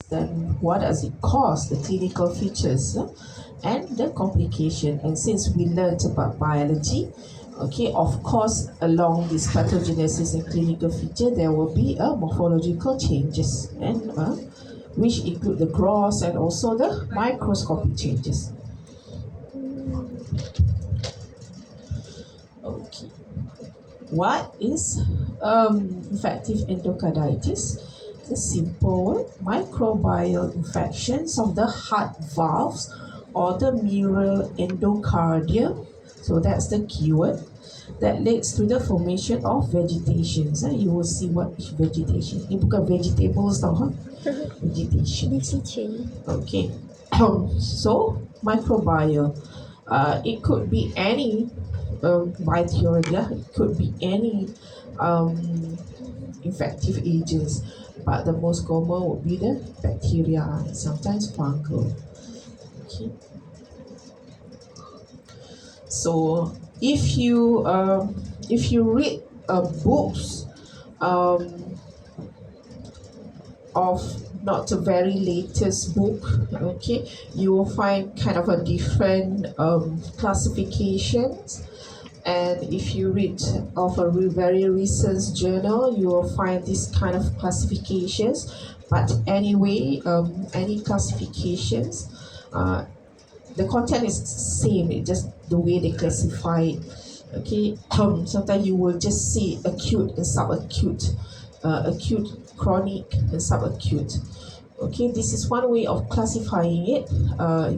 then what does it cause, the clinical features and the complication. And since we learned about biology, okay, of course, along this pathogenesis and clinical feature, there will be a morphological changes, and which include the gross and also the microscopic changes. Okay, what is infective endocarditis? The simple word, microbial infections of the heart valves or the mural endocardium. So that's the keyword that leads to the formation of vegetations. You will see what is vegetation. Ini bukan vegetables tau, ha? Vegetation. Okay. So microbial. It could be any bacteria. It could be any infective agents, but the most common would be the bacteria and sometimes fungal. Okay. So if you read books of not a very latest book, okay, you will find kind of a different classifications. And if you read of a very recent journal, you will find this kind of classifications. But anyway, any classifications, the content is same. It's just the way they classify it. Okay, sometimes you will just see acute and subacute, acute, chronic, and subacute. Okay, this is one way of classifying it,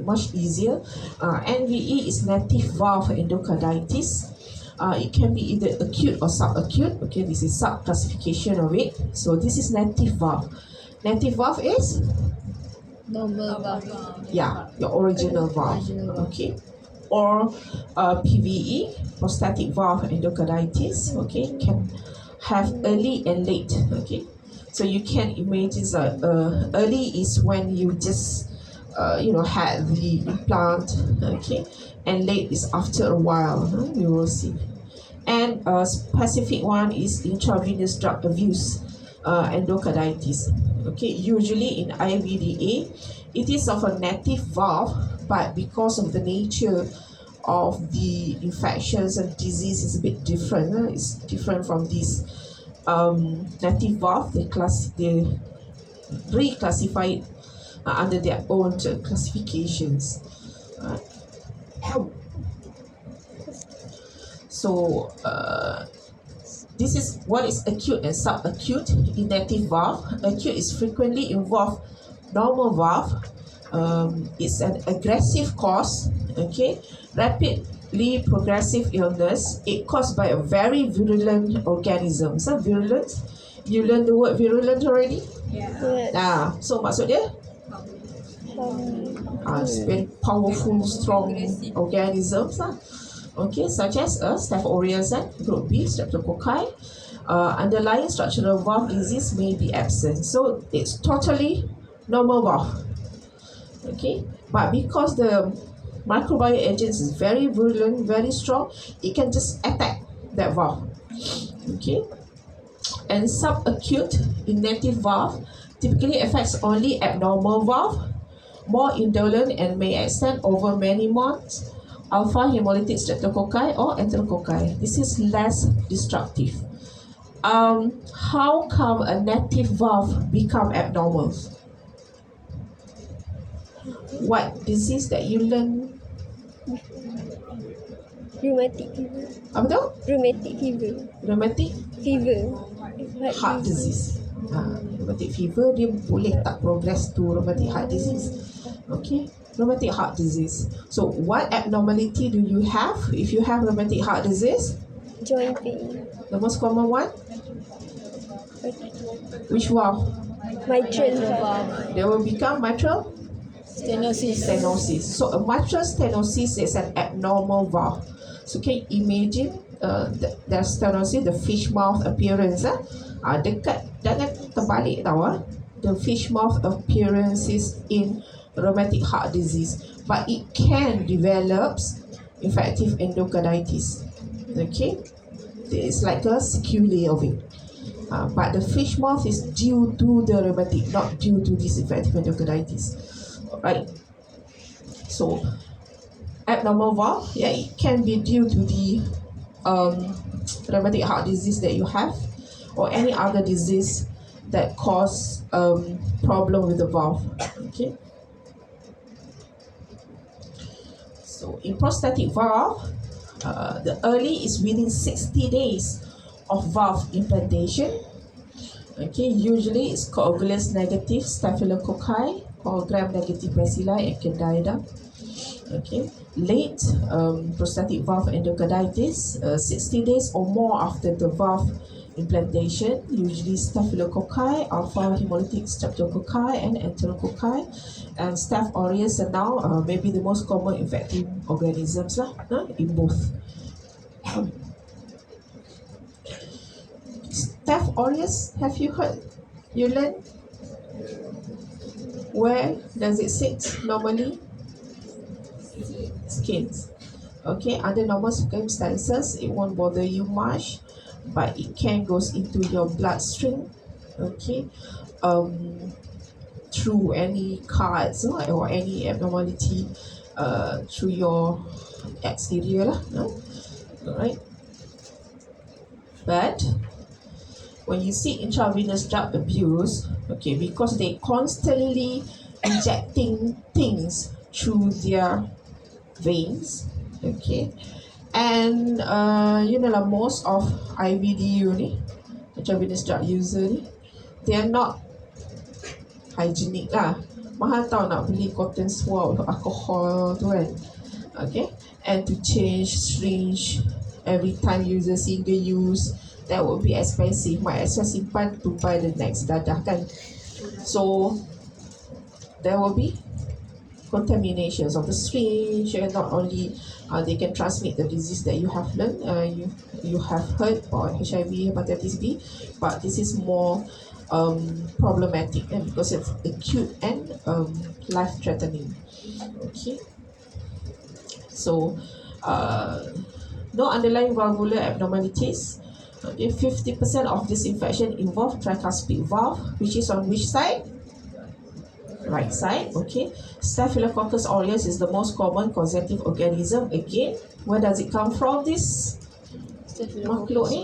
much easier. NVE is native valve endocarditis. It can be either acute or subacute. Okay, this is sub classification of it. So this is native valve. Native valve is Normal valve. yeah, your original valve. Okay, or PVE, prostatic valve endocarditis. Okay, can have early and late. Okay, so you can imagine that early is when you just had the implant. Okay, and late is after a while. You will see. And a specific one is intravenous drug abuse endocarditis. Okay, usually in IVDA, it is of a native valve, but because of the nature of the infections and disease is a bit different. It's different from this native valve. They reclassify it under their own classifications. So this is what is acute and subacute in native valve. Acute is frequently involved normal valve. It's an aggressive cause. Okay, rapidly progressive illness. It caused by a very virulent organism. So virulent, you learn the word virulent already? Yeah. So maksud dia very powerful, strong organisms lah. Okay, such as Staph aureus and group B, streptococci. Underlying structural valve disease may be absent. So it's totally normal valve. Okay, but because the microbial agents is very virulent, very strong, it can just attack that valve. Okay, and subacute in native valve typically affects only abnormal valve, more indolent and may extend over many months. Alpha hemolytic streptococci or enterococci. This is less destructive. How come a native valve become abnormal? What disease that you learn? Rheumatic fever. Apa tu? Rheumatic fever. Rheumatic Fever. heart disease. Rheumatic fever dia boleh tak progress to rheumatic heart disease. Okay, rheumatic heart disease. So what abnormality do you have if you have rheumatic heart disease? Joint pain. The most common one? Which valve? Mitral valve. They will become mitral Stenosis. So a mitral stenosis is an abnormal valve. So can you imagine the stenosis, the fish mouth appearance? Dekat, jangan terbalik tau. The fish mouth appearances in rheumatic heart disease, but it can develop infective endocarditis. Okay, it's like a sequelae of it. But the fish mouth is due to the rheumatic, not due to this infective endocarditis. Alright. So abnormal valve, yeah, it can be due to the rheumatic heart disease that you have, or any other disease that cause problem with the valve. Okay. So in prostatic valve, the early is within 60 days of valve implantation. Okay, usually it's coagulase negative staphylococci or gram negative bacilli and candida. Okay, late prostatic valve endocarditis, 60 days or more after the valve implantation, usually staphylococci, alpha hemolytic streptococci, and enterococci. And Staph aureus are now maybe the most common infective organisms lah, in both. Staph aureus, have you heard? You learn? Where does it sit normally? Skins. Okay, under normal circumstances, it won't bother you much, but it can goes into your bloodstream. Okay, through any cuts or any abnormality through your exterior lah. Alright. But when you see intravenous drug abuse, okay, because they constantly injecting things through their veins, okay, and most of IVDU ni, intravenous drug user ni, they are not hygienic lah. Mahal tau nak beli cotton swab, alcohol tu kan. Okay, and to change syringe every time user single use, that would be expensive. Might as well simpan to buy the next dadah kan. So there will be contaminations of the syringe, and not only they can transmit the disease that you have learned, you have heard about HIV, hepatitis B, but this is more problematic, and because it's acute and life-threatening. Okay. So no underlying valvular abnormalities. Okay, 50% of this infection involve tricuspid valve, which is on which side? Right side. Okay. Staphylococcus aureus is the most common causative organism. Again, where does it come from? This makhluk ni?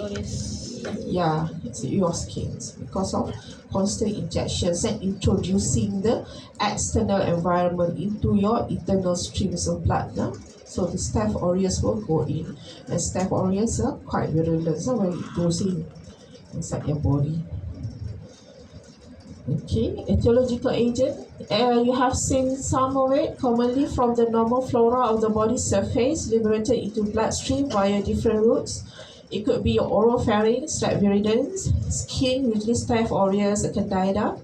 Yeah, it's your skin, because of constant injections and introducing the external environment into your internal streams of blood. So the Staph aureus will go in, and Staph aureus are quite virulent, so when it goes inside your body. Okay, etiological agent. You have seen some of it commonly from the normal flora of the body surface, liberated into bloodstream via different routes. It could be oropharynx, like viridans, skin, usually Staph aureus, candida.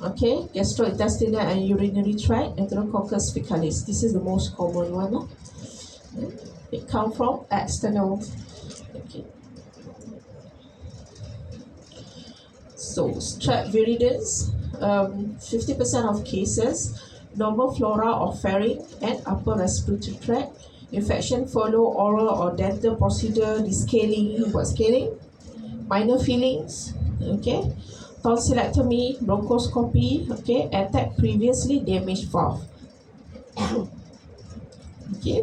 Okay, gastrointestinal and urinary tract, Enterococcus fecalis. This is the most common one. It comes from external. Okay. So strep viridans, 50% of cases, normal flora of pharynx and upper respiratory tract. Infection follow oral or dental procedure, descaling, what scaling? Minor fillings, okay. Tonsillectomy, bronchoscopy, okay. Attack previously damaged valve. Okay.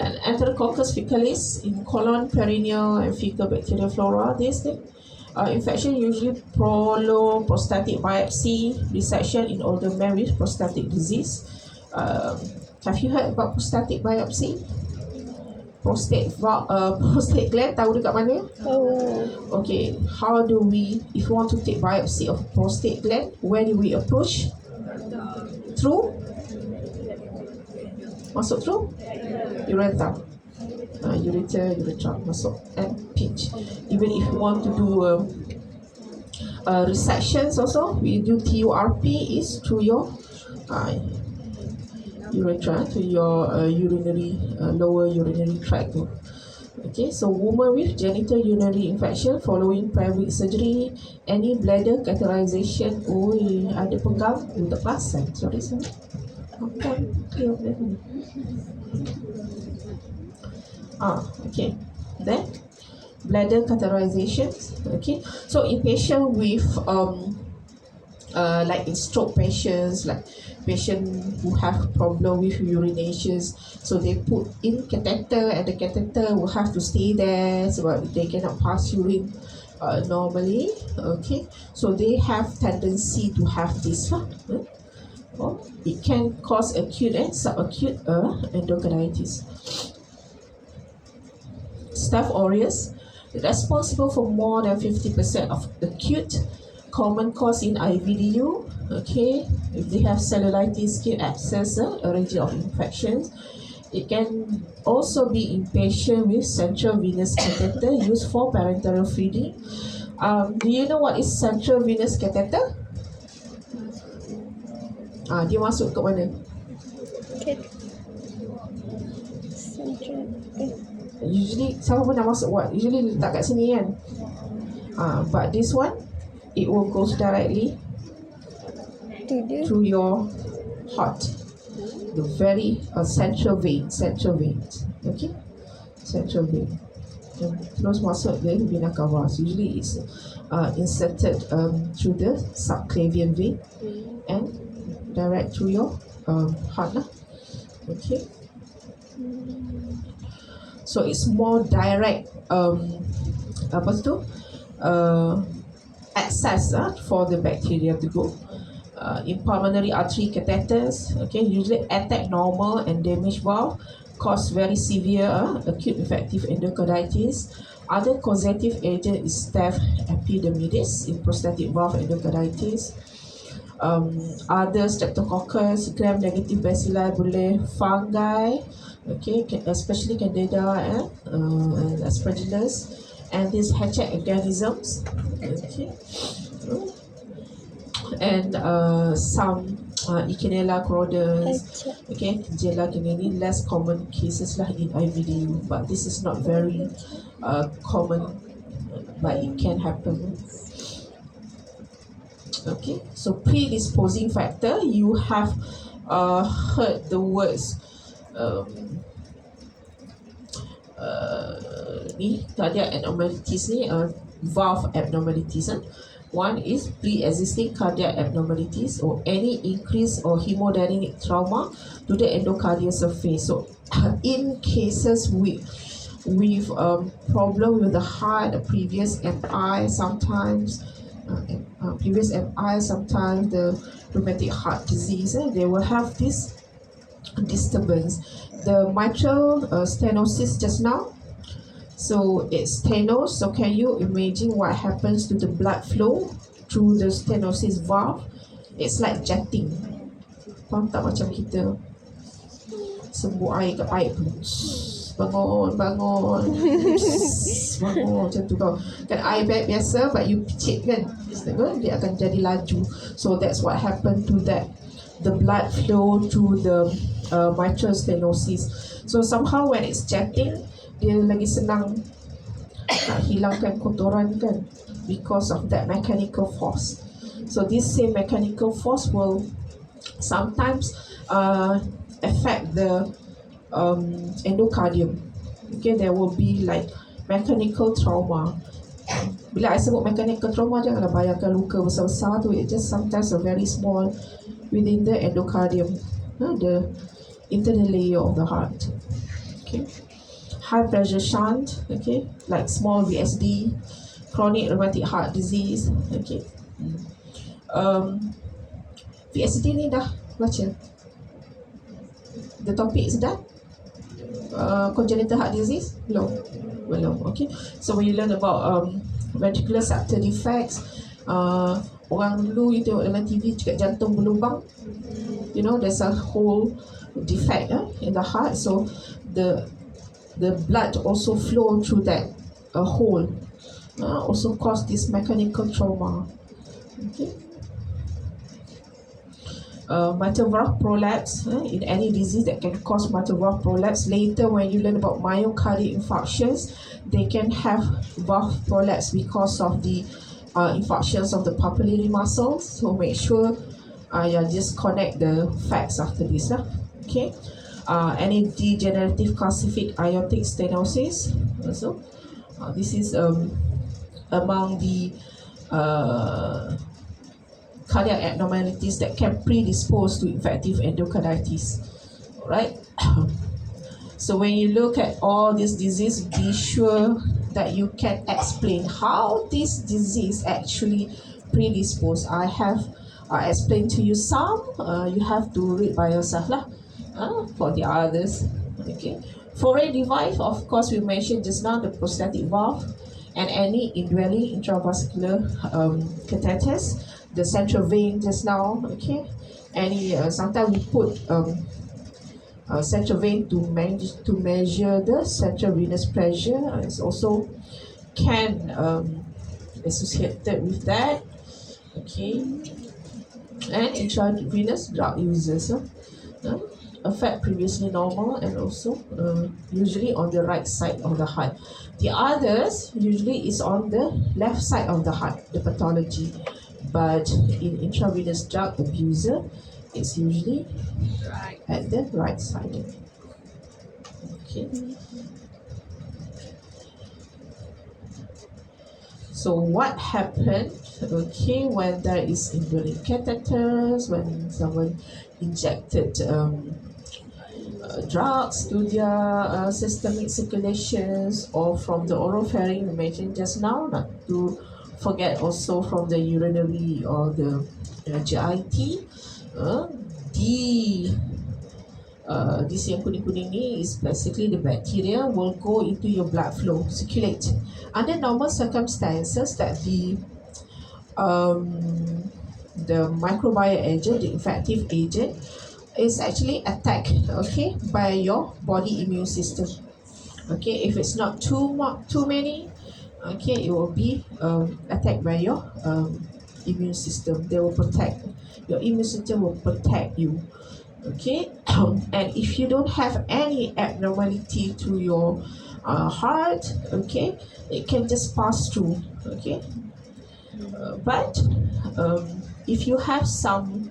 And Enterococcus fecalis in colon, perineal, and fecal bacterial flora. This thing. Infection usually follow prostatic biopsy, resection in older men with prostatic disease. Have you heard about prostatic biopsy? Prostate gland, tahu dekat mana? Oh. Okay, how do we, if you want to take biopsy of prostate gland, where do we approach? Through? Masuk through? Urethra. Urethra masuk and pinch. Even if you want to do resections also, we do TURP is through your urethra, to your urinary lower urinary tract. Okay, so woman with genital urinary infection following pelvic surgery, any bladder catheterization, ada pegang, tak perasan, sorry. Okay. Then bladder catheterization. Okay, so in patient with like in stroke patients, like patient who have problem with urinations, so they put in catheter and the catheter will have to stay there so they cannot pass urine normally. Okay, so they have tendency to have this or it can cause acute and subacute endocarditis. Staph aureus responsible for more than 50% of acute common cause in IVDU. Okay, if they have cellulitis, skin abscess, a range of infections. It can also be in patient with central venous catheter used for parenteral feeding. Do you know what is central venous catheter? Dia masuk ke mana? Okay. Central. Usually siapa pun dah masuk what? Usually letak kat sini kan. But this one, it will go directly through your heart, the very central vein, okay, central vein. And terus masuk ke vena cava. Usually it's inserted through the subclavian vein and direct through your heart lah. Okay. So it's more direct access for the bacteria to go. In pulmonary artery catheters, okay, usually attack normal and damage valve, cause very severe acute infective endocarditis. Other causative agent is Staph epidermidis in prostatic valve endocarditis. Other streptococcus, gram-negative bacilli boleh, fungi, okay, especially candida and aspergillus, and these hatchet organisms, okay, and some Echinella crodens, okay, Gela canini, less common cases lah in IVDU, but this is not very common, but it can happen. Okay, so predisposing factor, you have heard the words ni cardiac abnormalities ni, valve abnormalities. One is pre-existing cardiac abnormalities or any increase or hemodynamic trauma to the endocardial surface. So in cases with problem with the heart, previous MI sometimes, sometimes the rheumatic heart disease, they will have this disturbance. The mitral stenosis just now, so it's stenos. So can you imagine what happens to the blood flow through the stenosis valve? It's like jetting. Faham tak, macam kita sembuh air kat pipe, bangun bangun macam tu tau kan, air biasa but you picit kan, dia akan jadi laju. So that's what happened to that, the blood flow through the mitral stenosis. So somehow when it's jetting, dia lagi senang nak hilangkan kotoran kan, because of that mechanical force. So this same mechanical force will sometimes affect the endocardium. Okay, there will be like mechanical trauma. Bila I sebut mechanical trauma, janganlah bayangkan luka besar-besar tu. It just sometimes a very small within the endocardium, the internal layer of the heart. Okay, high pressure shunt, okay, like small VSD, chronic rheumatic heart disease. Okay, VSD ni dah baca? The topic is done. Congenital heart disease? Belum. Okay. So when you learn about ventricular septal defects, orang dulu you tengok dalam TV cakap jantung berlubang. You know, there's a whole defect in the heart. So the blood also flow through that hole. Also cause this mechanical trauma. Okay. Mitral valve prolapse, in any disease that can cause mitral valve prolapse. Later when you learn about myocardial infarctions, they can have valve prolapse because of the infarctions of the papillary muscles. So make sure just connect the facts after this lah. Okay, any degenerative calcific aortic stenosis also, This is among the cardiac abnormalities that can predispose to infective endocarditis. Right? So when you look at all this disease, be sure that you can explain how this disease actually predisposed. I have explained to you some. You have to read by yourself lah. For the others, okay. Foreign device, of course, we mentioned just now the prosthetic valve and any indwelling intravascular catheters, the central vein just now, okay. Any sometimes we put central vein to measure the central venous pressure. It's also can associated with that, okay. And intravenous drug users affect previously normal and also usually on the right side of the heart. The others usually is on the left side of the heart, the pathology, but in intravenous drug abuser, it's usually at the right side. Okay. So what happened, okay, when there is indwelling catheters, when someone injected drugs to their systemic circulations, or from the oropharynx we mentioned just now, not to forget also from the urinary or the GIT. This yang kuning-kuning ni is basically the bacteria will go into your blood flow, circulate. Under normal circumstances, that the microbial agent, the infective agent, is actually attacked, okay, by your body immune system. Okay, if it's not too many, okay, it will be attacked by your immune system. They will protect, your immune system will protect you. Okay, and if you don't have any abnormality to your heart, okay, it can just pass through, okay. But if you have some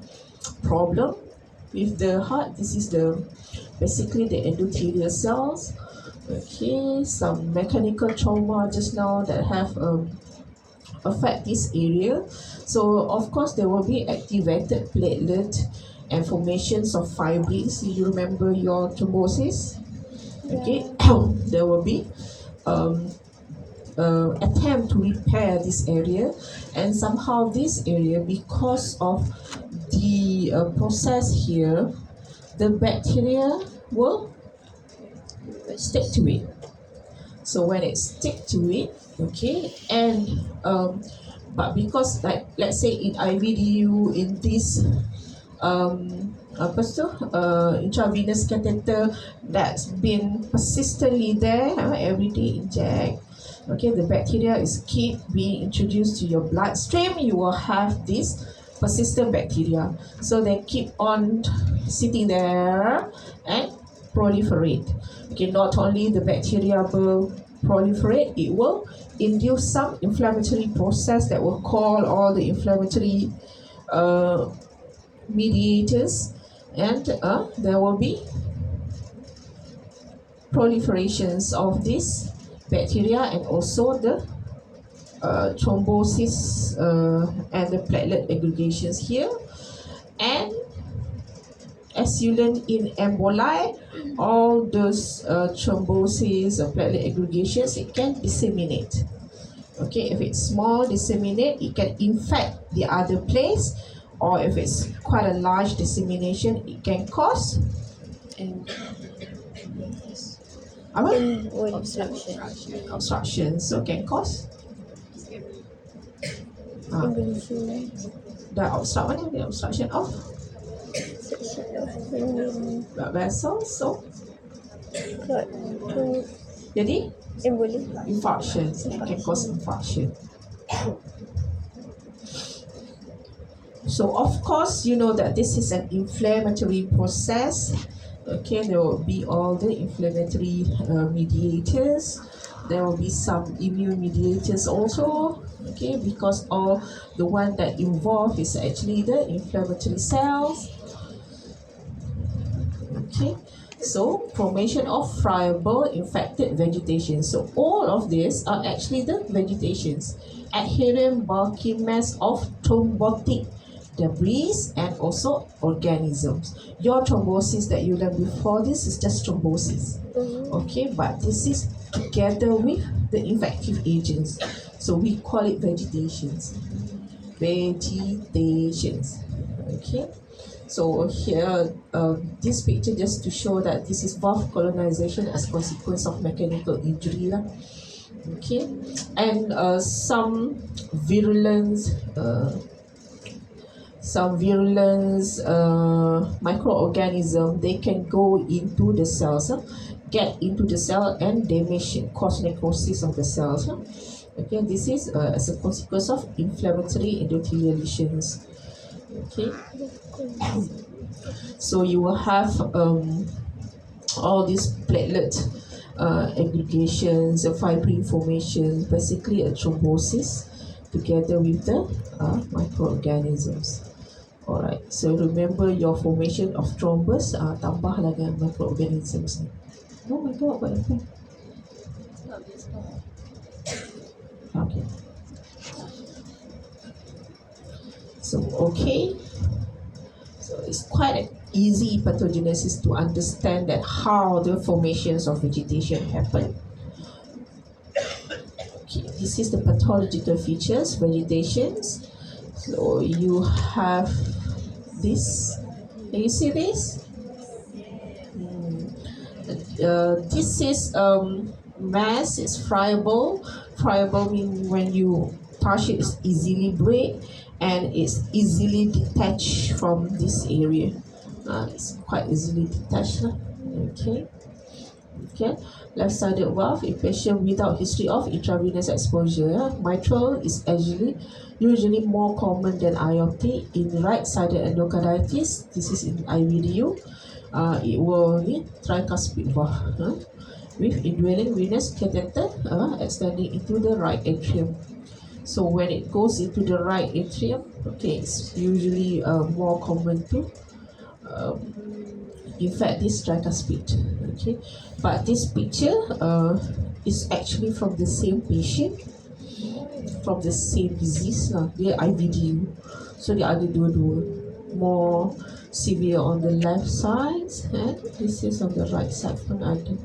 problem with the heart, this is the basically the endothelial cells, okay, some mechanical trauma just now that have affect this area. So of course there will be activated platelet and formations of fibrils. You remember your thrombosis, okay. There will be attempt to repair this area, and somehow this area, because of the process here, the bacteria will stick to it. So when it stick to it, okay, and but because, like, let's say in IVDU, in this intravenous catheter that's been persistently there, every day inject, okay, the bacteria is keep being introduced to your bloodstream, you will have this persistent bacteria. So they keep on sitting there and proliferate. Okay, not only the bacteria will proliferate, it will induce some inflammatory process that will call all the inflammatory mediators, and there will be proliferations of this bacteria, and also the thrombosis and the platelet aggregations here. And as you learn in emboli, all those thrombosis or platelet aggregations, it can disseminate. Okay, if it's small, disseminate, it can infect the other place, or if it's quite a large dissemination, it can cause obstruction. So can cause the obstruction of blood vessels. So jadi infarction, it can cause infarction. So of course you know that this is an inflammatory process. Okay, there will be all the inflammatory mediators. There will be some immune mediators also. Okay, because all the one that involved is actually the inflammatory cells. Okay, So formation of friable infected vegetation. So all of these are actually the vegetations. Adherent bulky mass of thrombotic debris and also organisms. Your thrombosis that you learned before this is just thrombosis. Okay, but this is together with the infective agents. So we call it vegetations. Vegetations. Okay. So here, this picture just to show that this is valve colonization as consequence of mechanical injury lah. Okay, and some virulence microorganism, they can go into the cells, get into the cell and damage, cause necrosis of the cells. Okay, this is as a consequence of inflammatory endothelial lesions. Okay, so you will have all these platelet aggregations, fibrin formation, basically a thrombosis together with the microorganisms. Alright, so remember your formation of thrombus, tambah lagi microorganisms ni. Oh my god, what happened? Okay. So, okay. So it's quite an easy pathogenesis to understand that how the formations of vegetation happen. Okay, this is the pathological features, vegetations. So you have this. Can you see this? This is mass. It's friable. Friable means when you touch it, it's easily break and it's easily detached from this area. It's quite easily detached. Okay. Okay. Left-sided valve in patient without history of intravenous exposure. Mitral is usually more common than aortic. In right-sided endocarditis, this is in IVDU. It will need tricuspid valve with indwelling venous catheter extending into the right atrium. So when it goes into the right atrium, okay, it's usually more common to infect this tricuspid. Okay, but this picture is actually from the same patient, from the same disease dia IVDU. So dia ada dua-dua, more severe on the left side and this is on the right side pun ada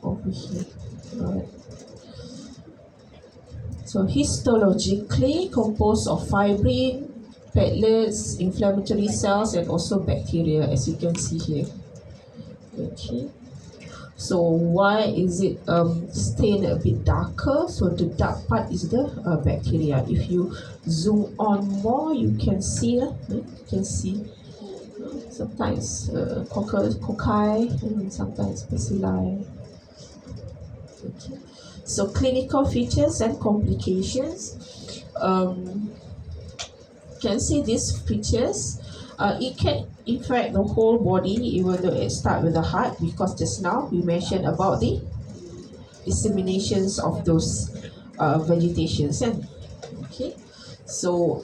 over here. Alright. So histologically composed of fibrin, platelets, inflammatory cells and also bacteria, as you can see here. Okay. So why is it stained a bit darker? So the dark part is the bacteria. If you zoom on more, you can see. Sometimes cocci and sometimes bacilli. Okay. So clinical features and complications. Can see these features. It can infect the whole body, even though it starts with the heart, because just now we mentioned about the disseminations of those vegetations. Okay, so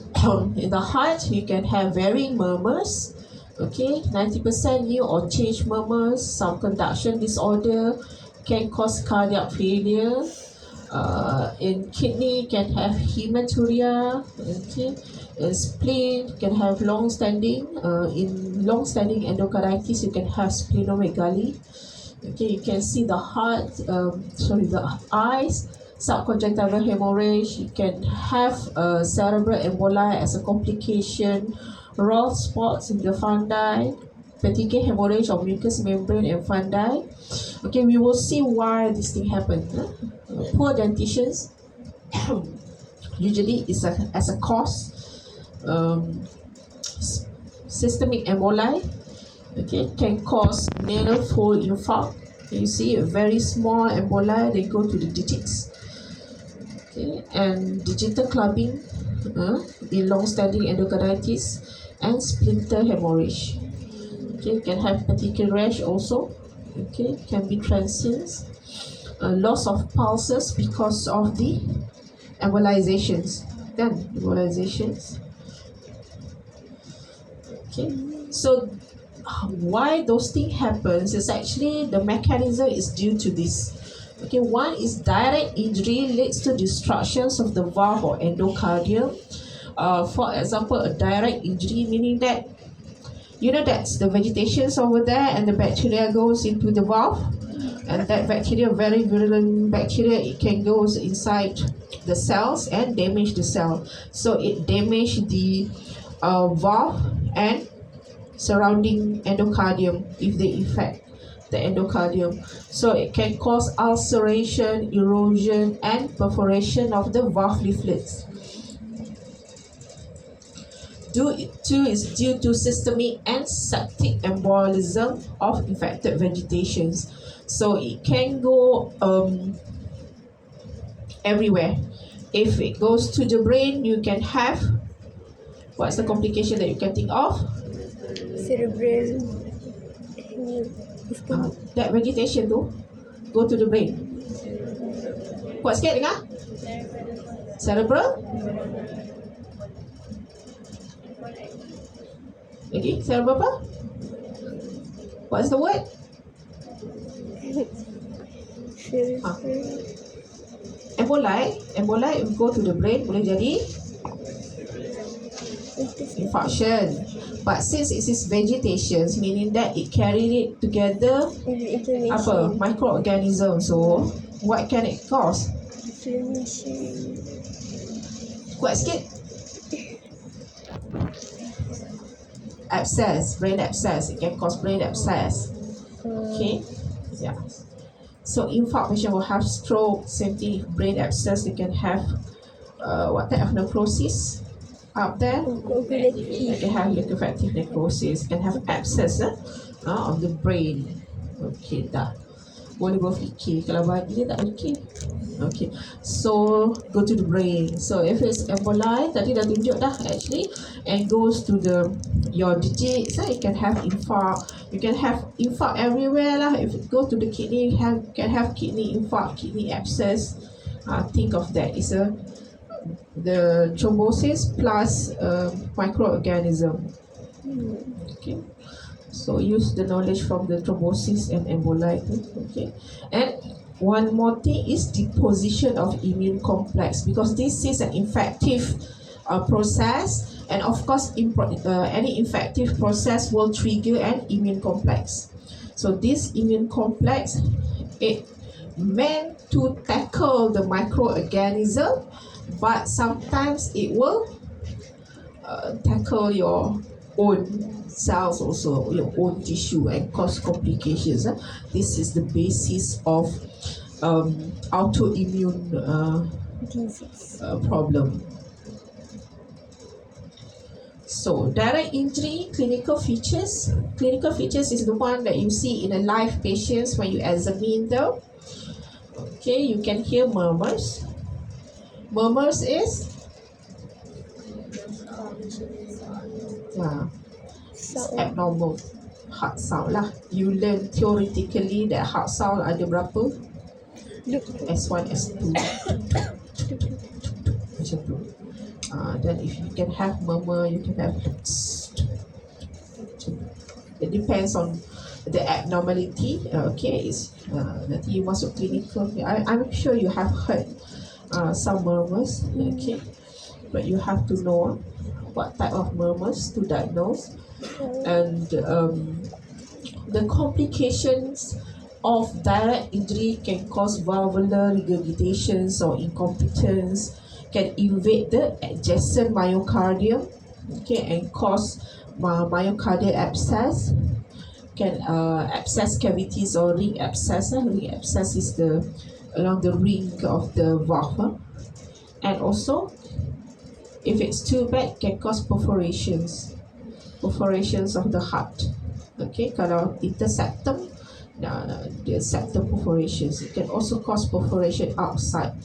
in the heart you can have varying murmurs. Okay, 90% new or changed murmurs. Some conduction disorder can cause cardiac failure. In kidney can have hematuria. Okay, spleen can have long-standing. In long-standing endocarditis, you can have splenomegaly. Okay, you can see the heart. The eyes. Subconjunctival hemorrhage. You can have cerebral emboli as a complication. Rough spots in the fundi. Petechial hemorrhage of mucous membrane and fundi. Okay, we will see why this thing happened. Poor dentitions usually is as a cause. Systemic emboli, okay, can cause nasal fold infarct. You see a very small emboli, they go to the digits. Okay, and digital clubbing in long-standing endocarditis and splinter hemorrhage. Okay, can have petechial rash also. Okay, can be transient. Loss of pulses because of the embolizations. Then embolizations. Okay, so why those things happens is actually the mechanism is due to this. Okay, one is direct injury leads to destructions of the valve or endocardium. For example, a direct injury meaning that that's the vegetations over there and the bacteria goes into the valve, and that bacteria, very virulent bacteria, it can goes inside the cells and damage the cell. So it damage the valve and surrounding endocardium if they infect the endocardium. So it can cause ulceration, erosion, and perforation of the valve leaflets. Two is due to systemic and septic embolism of infected vegetations. So it can go everywhere. If it goes to the brain, you can have, what's the complication that you can think of? Cerebral. That vegetation tu go to the brain. Kuat sikit dengar? Cerebral. Okay, cerebral apa? What's the word? Emboli go to the brain, boleh jadi infarction. But since it is vegetations, meaning that it carried it together apa microorganism. So what can it cause? Inflammation. Kuat sikit. Abscess, brain abscess. It can cause brain abscess. Okay, yeah. So infarction will have stroke. Same thing, brain abscess. They can have what type of necrosis up there? They can have infective necrosis. Can have abscess of the brain. Okay, dah. Boleh berfikir. Kalau bagi dia tak fikir. Okay, so go to the brain. So if it's emboli, tadi dah tunjuk dah actually, and goes to your digits, you can have infarct. You can have infarct everywhere lah. If it goes to the kidney, you can have kidney infarct, kidney abscess. Think of that. It's the thrombosis plus microorganism. Okay. So use the knowledge from the thrombosis and emboli. Okay, and one more thing is deposition of immune complex, because this is an infective process, and of course any infective process will trigger an immune complex. So this immune complex, it meant to tackle the microorganism, but sometimes it will tackle your own cells also, your own tissue, and cause complications. This is the basis of autoimmune problem. So direct injury clinical features. Clinical features is the one that you see in a live patients when you examine them. Okay, you can hear murmurs. Murmurs is abnormal heart sound lah. You learn theoretically that heart sound ada berapa? S1, S2 macam tu. Then if you can have murmur, you can have it depends on the abnormality. Okay, it's nanti you masuk clinical. I'm sure you have heard some murmurs. Okay, but you have to know what type of murmurs to diagnose, and the complications of direct injury can cause valvular regurgitations or incompetence, can invade the adjacent myocardium, okay, and cause myocardial abscess, can abscess cavities or ring abscess. Ring abscess is along the ring of the valve, and also if it's too bad, can cause perforations of the heart. Okay, kalau interseptum, the septum perforations, it can also cause perforation outside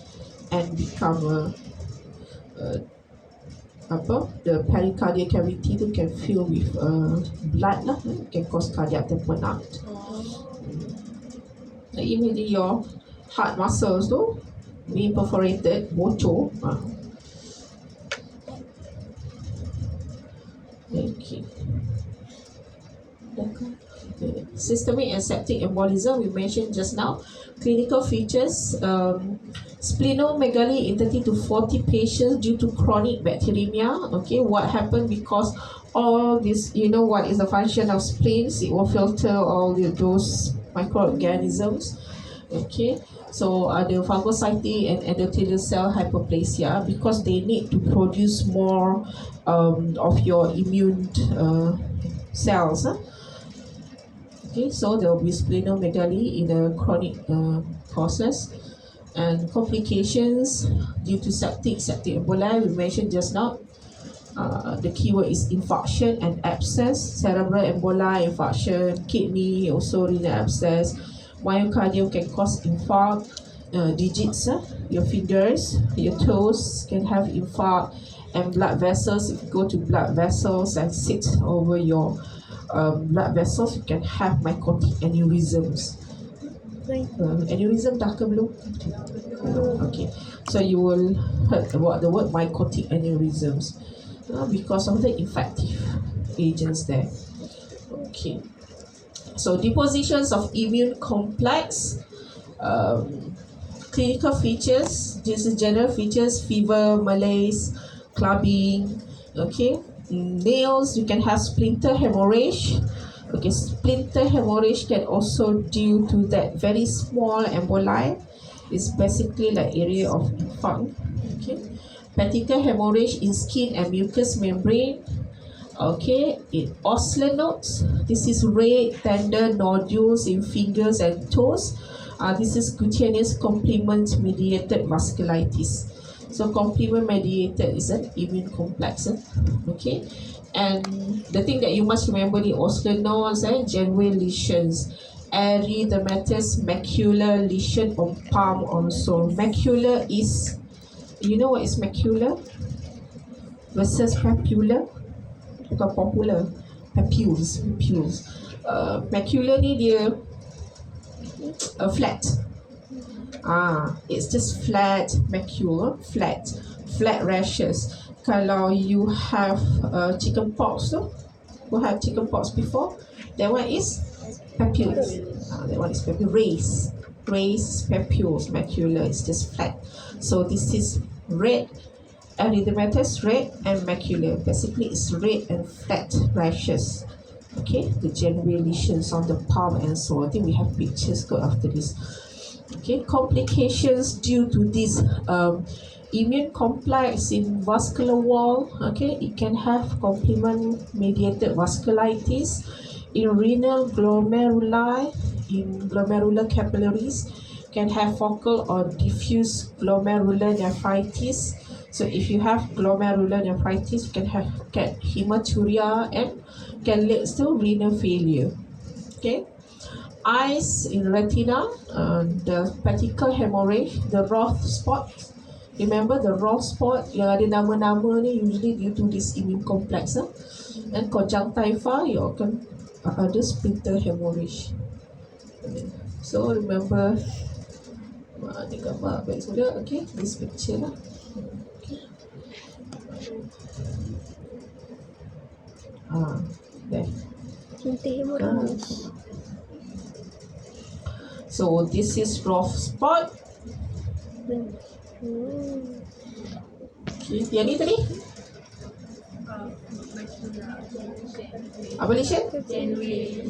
and become the pericardial cavity tu can fill with blood lah, can cause cardiac tamponade. Imagine your heart muscles tu being perforated, bocor. Okay. Systemic and septic embolism, we mentioned just now. Clinical features, splenomegaly in 30 to 40 patients due to chronic bacteremia. Okay, what happened because all this, you know what is the function of spleens? It will filter all those microorganisms. Okay, so the phagocytic and endothelial cell hyperplasia, because they need to produce more of your immune cells. Okay, so there will be splenomegaly in a chronic process, and complications due to septic emboli. We mentioned just now. The keyword is infarction and abscess, cerebral emboli, infarction, kidney, also renal abscess. Myocardium can cause infarct. Digits, your fingers, your toes can have infarct, and blood vessels. If you go to blood vessels and sit over your blood vessels, you can have mycotic aneurysms. Aneurysm dah ke belum? Okay, so you will heard about the word mycotic aneurysms because of the infective agents there. Okay, so depositions of immune complex, clinical features, this is general features: fever, malaise, clubbing. Okay, nails, you can have splinter hemorrhage. Okay, splinter hemorrhage can also due to that very small emboli. It's basically like area of infarct. Okay, petechial hemorrhage in skin and mucous membrane. Okay, in osseous nodes, this is red tender nodules in fingers and toes. This is cutaneous complement mediated vasculitis. So complement mediated is an immune complex. Okay, and the thing that you must remember the osseous nodes, general lesions, erythematous macular lesion on palm also. Macular is, you know what is macular versus papular? Bukan popular, papules. Macular ni dia flat. It's just flat macule, flat rashes. Kalau you have chicken pox tu, who have chicken pox before, that one is papules. That one is papules. Raised papules, macular is just flat. So this is red. Erythematous, red, and macular. Basically, it's red and flat rashes. Okay, the general lesions on the palm and so on. I think we have pictures go after this. Okay, complications due to this immune complex in vascular wall. Okay, it can have complement mediated vasculitis in renal glomeruli, in glomerular capillaries, can have focal or diffuse glomerular nephritis. So if you have glomerular nephritis, you can get hematuria and can lead to renal failure. Okay, eyes in retina, the petechial hemorrhage, the Roth spot. Remember the Roth spot yang ada nama-nama ni usually due to this immune complex. And conjunctiva, you can ada splinter hemorrhage. So remember, ni gambar baik sudah. Okay, this picture lah. There. So this is Roth spot. Okay, yang ni tadi? Apa lesion?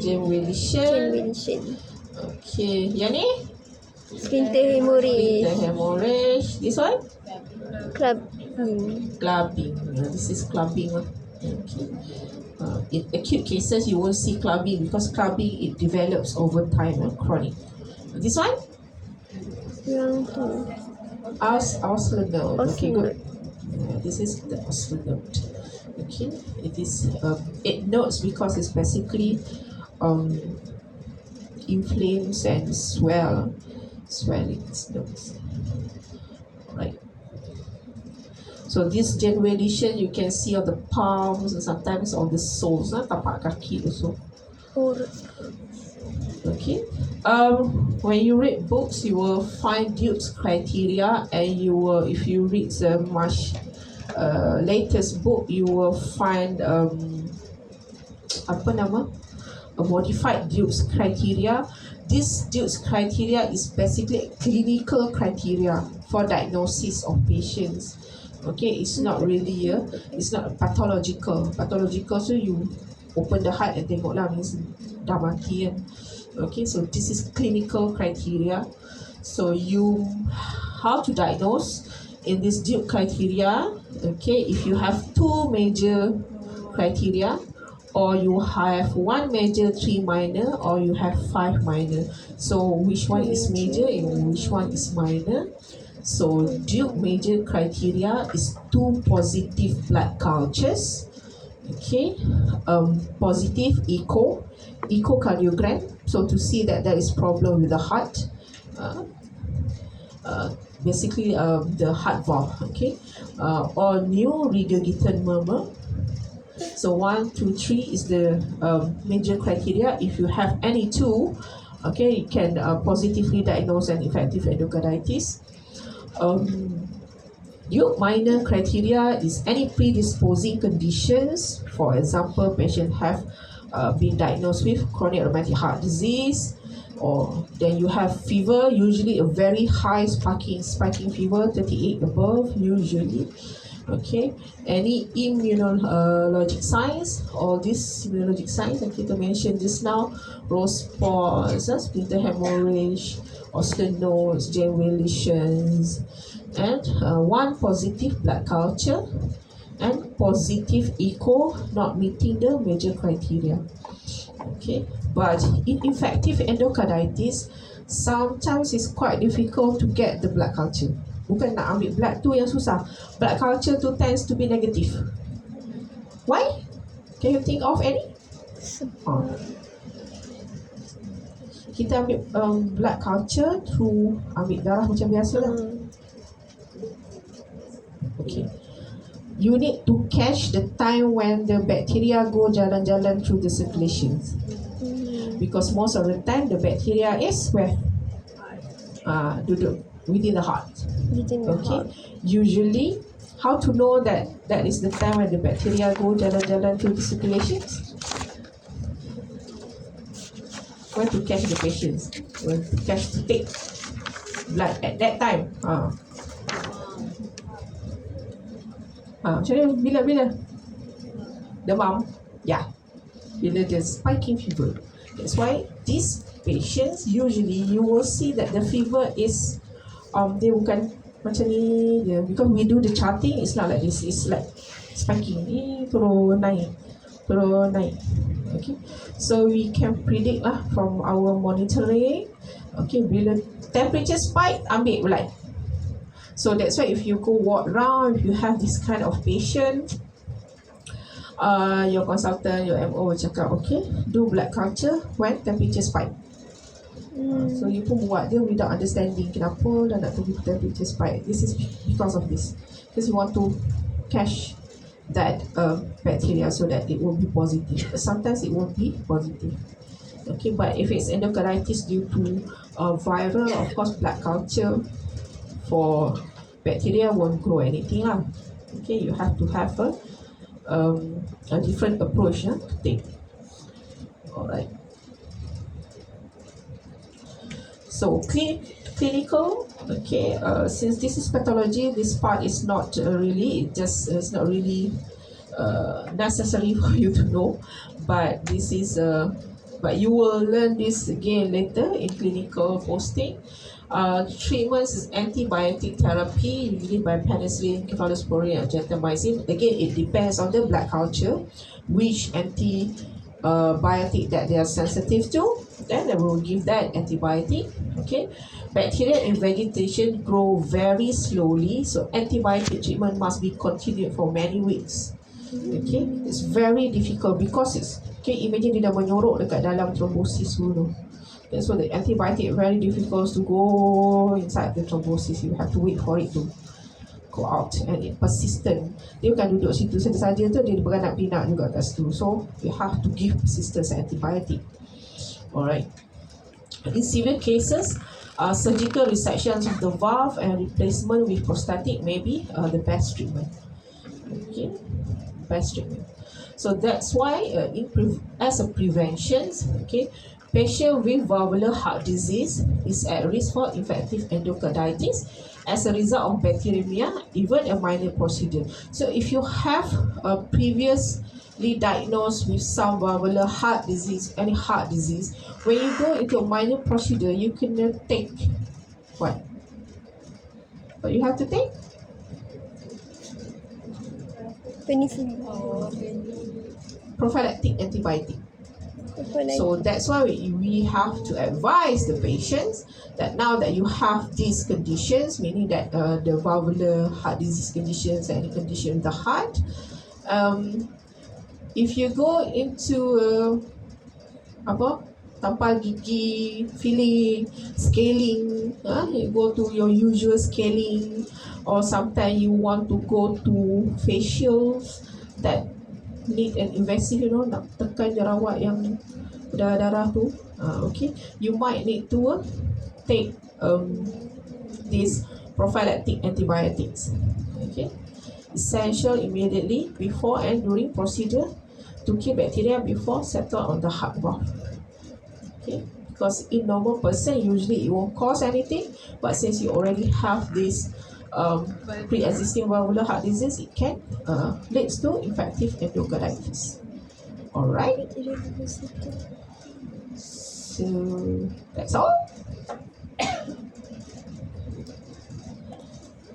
General lesion. Okay, yang ni? Splinter hemorrhage. This one? Clubbing. This is clubbing. Okay. In acute cases, you won't see clubbing because clubbing it develops over time, chronic. This one? Yang tu. Osseous node. Okay, good. This is the osseous node. Okay, it is 8 nodes because it's basically inflames and swelling nodes. Right. So this general lesion you can see on the palms and sometimes on the soles, tapak kaki also. Okay. When you read books, you will find Duke's criteria, and you will, if you read the latest book, you will find apa nama? a modified Duke's criteria. This Duke's criteria is basically clinical criteria for diagnosis of patients. Okay, it's not really it's not pathological. Pathological, so you open the heart and tengok lah, means dah mati kan. Okay, so this is clinical criteria. So you, how to diagnose in this Duke criteria? Okay, if you have two major criteria, or you have one major, three minor, or you have five minor. So which one is major and which one is minor? So Duke major criteria is 2 positive blood cultures, okay, positive echocardiogram, so to see that there is problem with the heart, basically the heart valve, okay, or new regurgitant murmur. So 1, 2, 3 is the major criteria. If you have any two, okay, you can positively diagnose an infective endocarditis. Duke minor criteria is any predisposing conditions. For example, patient have been diagnosed with chronic rheumatic heart disease, or then you have fever, usually a very high spiking fever, 38 above usually. Okay, any immunologic signs, all these immunologic signs that kita mentioned just now, rose spots, splinter hemorrhage, or stenosis, Janeway lesions, and 1 positive blood culture and positive echo not meeting the major criteria. Okay, but in infective endocarditis, sometimes it's quite difficult to get the blood culture. Bukan nak ambil blood tu yang susah. Blood culture tu tends to be negative. Why? Can you think of any? Kita ambil blood culture through ambil darah macam biasa lah. Okay. You need to catch the time when the bacteria go jalan-jalan through the circulation. Because most of the time the bacteria is where? Duduk within the heart. Okay. Usually, how to know that that is the time when the bacteria go jalan-jalan through the circulations? When to catch the patients? When to catch to take blood at that time? Macam mana? Bila? Demam? Yeah. Bila dia spiking fever. That's why these patients, usually you will see that the fever is dia bukan macam ni dia, because we do the charting, it's not like this, it's like spiking ni, turun naik. Okay, so we can predict lah from our monitoring. Okay, bila temperature spike, ambil blood. So that's why if you go walk round, if you have this kind of patient, your consultant, your MO will cakap, okay, do blood culture when temperature spike. So you pun buat dia without understanding kenapa dah nak tunggu temperature spike. This is because of this, because you want to catch that bacteria so that it will be positive. Sometimes it won't be positive. Okay, but if it's endocarditis due to viral, of course blood culture for bacteria won't grow anything lah. Okay, you have to have a different approach to take. Alright. So clinical. Okay, since this is pathology, this part is not really. It's not really necessary for you to know. But this is but you will learn this again later in clinical posting. Treatments is antibiotic therapy, usually by penicillin, cephalosporin, and gentamicin. Again, it depends on the blood culture, which antibiotic that they are sensitive to. Then they will give that antibiotic. Okay, bacteria in vegetation grow very slowly, so antibiotic treatment must be continued for many weeks. Okay, it's very difficult because it's okay. Imagine dia dah menyorok dekat dalam thrombosis dulu. That's why the antibiotic very difficult to go inside the thrombosis. You have to wait for it to go out, and it persistent. Dia bukan duduk situ saja tu, dia beranak pinak juga kat situ. So you have to give persistent antibiotic. Alright. In severe cases, surgical resections of the valve and replacement with prosthetic may be the best treatment. Okay, best treatment. So that's why as a prevention, okay, patient with valvular heart disease is at risk for infective endocarditis as a result of bacteremia, even a minor procedure. So if you have previously diagnosed with some valvular heart disease, any heart disease, when you go into a minor procedure, you can take what? What you have to take? Penicillin. Prophylactic antibiotic. Apa lagi? So that's why we have to advise the patients that now that you have these conditions, meaning that the valvular heart disease conditions, any condition in the heart, if you go into apa tampal gigi, filling, scaling, you go to your usual scaling, or sometimes you want to go to facials that need an invasive, nak tekan jerawat yang berdarah-darah tu, okay, you might need to take these prophylactic antibiotics, okay, essential immediately before and during procedure to kill bacteria before settle on the heart valve, okay, because in normal person usually it won't cause anything, but since you already have this pre-existing valvular heart disease, it can leads to infective endocarditis. All right, Bacteria tu satu. so that's all.